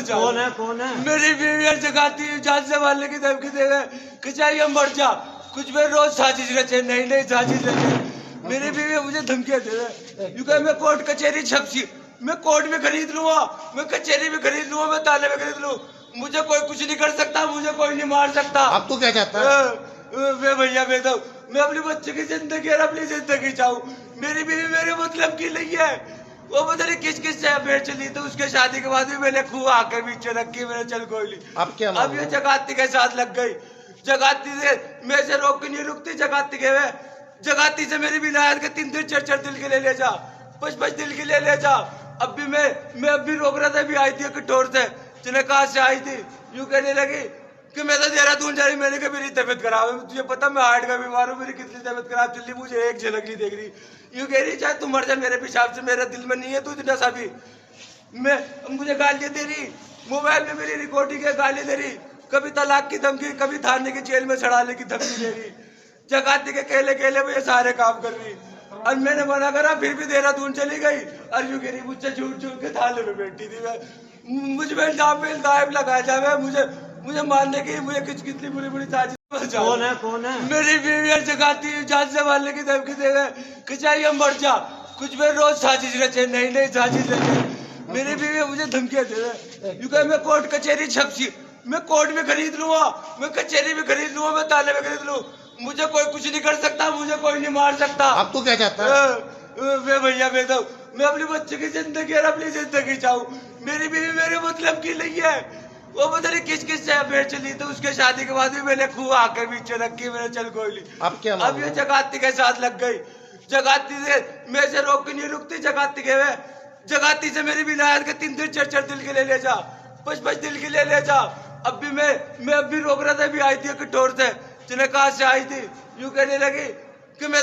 कौन है? मेरी बीवी जगाती है, जान से मारने की धमकी देवे कि चाहिए मर जा। कुछ में रोज साजिश रचे, नई नई साजिश रचे। मेरी बीवी मुझे धमकियां दे रहे, यू कहे मैं कोर्ट कचहरी छपसी, मैं कोर्ट में खरीद लूंगा, मैं कचहरी में खरीद लूंगा, मैं थाने में खरीद लूं, मुझे कोई कुछ नहीं कर सकता, मुझे कोई नहीं मार सकता। अब तो क्या चाहता है? मैं भैया मैं अपने बच्चे की जिंदगी और अपनी जिंदगी चाहूँ। मेरी बीवी मेरे मतलब की नहीं है, वो पता नहीं किस किस से अफेयर चली, तो उसके शादी के बाद भी मैंने खूह आकर पीछे रखी, मैंने चल कोई नहीं। अब क्या अब ये जगाती के साथ लग गई, जगाती से मैं से रोक नहीं रुकती, जगाती के वे जगाती से मेरी विलायत के 3-3 4-4 दिल के ले जा, 5-5 दिल के ले जा। अब भी मैं अब भी रोक रहा था, भी आई थी कटोर से, जिन्हें कहा से आई थी, यूं कहने लगी कि मैं तो देहरादून जा रही, मैंने कहा मेरी तबीयत खराब है, तुझे पता मैं हार्ट का बीमार हूँ, मेरी कितनी तबीयत खराब चल रही, मुझे एक झलक नहीं देख रही। यूं कह रही चाहे तू मर जा मेरे पेशाब से, मेरे दिल में नहीं है तू इतना सा भी। मैं मुझे गालियां दे रही, मोबाइल में मेरी रिकॉर्डिंग है, गाली दे रही, कभी तलाक की धमकी, कभी थाने की जेल में चढ़ाने की धमकी दे रही, जगाती के केले केले में ये सारे काम कर रही। और मैंने मना करा, फिर भी देहरादून चली गई, और यूं कह रही मुझसे झूठ झूठ के थाने में बैठी थी। मैं मुझ में नाम पे इल्जाम लगाया जाए, मुझे मारने की, मुझे कितनी बुरी बुरी साजिश। कौन है? मेरी बीवी जगाती है, जान से मारने की धमकी देवे कि चाहिए मर जा। कुछ में रोज साजिश रचे, नई नई साजिश रचे। मेरी बीवी मुझे धमकियां दे रहे, यू कहे मैं कोर्ट कचहरी छपसी, मैं कोर्ट में खरीद लूंगा, मैं कचहरी में खरीद लूंगा, मैं थाने में खरीद लूं, मुझे कोई कुछ नहीं कर सकता, मुझे कोई नहीं मार सकता। अब तो क्या चाहता है? मैं भैया मैं अपने बच्चे की जिंदगी और अपनी जिंदगी चाहूँ। मेरी बीवी मेरे मतलब की नहीं है, वो पता नहीं किस किस से अफेयर चली, तो उसके शादी के बाद भी मैंने खूह आकर पीछे रखी, मैंने चल कोई नहीं। अब क्या अब ये जगाती के साथ लग गई, जगाती से मैं से रोक नहीं रुकती, जगाती के वे जगाती से मेरी विलायत के 3-3 4-4 दिल के ले जा, 5-5 दिल के ले जा। अब भी मैं अब भी रोक रहा था, भी आई थी कटोर से, जिन्हें कहा से आई थी, यूं कहने लगी कि मैं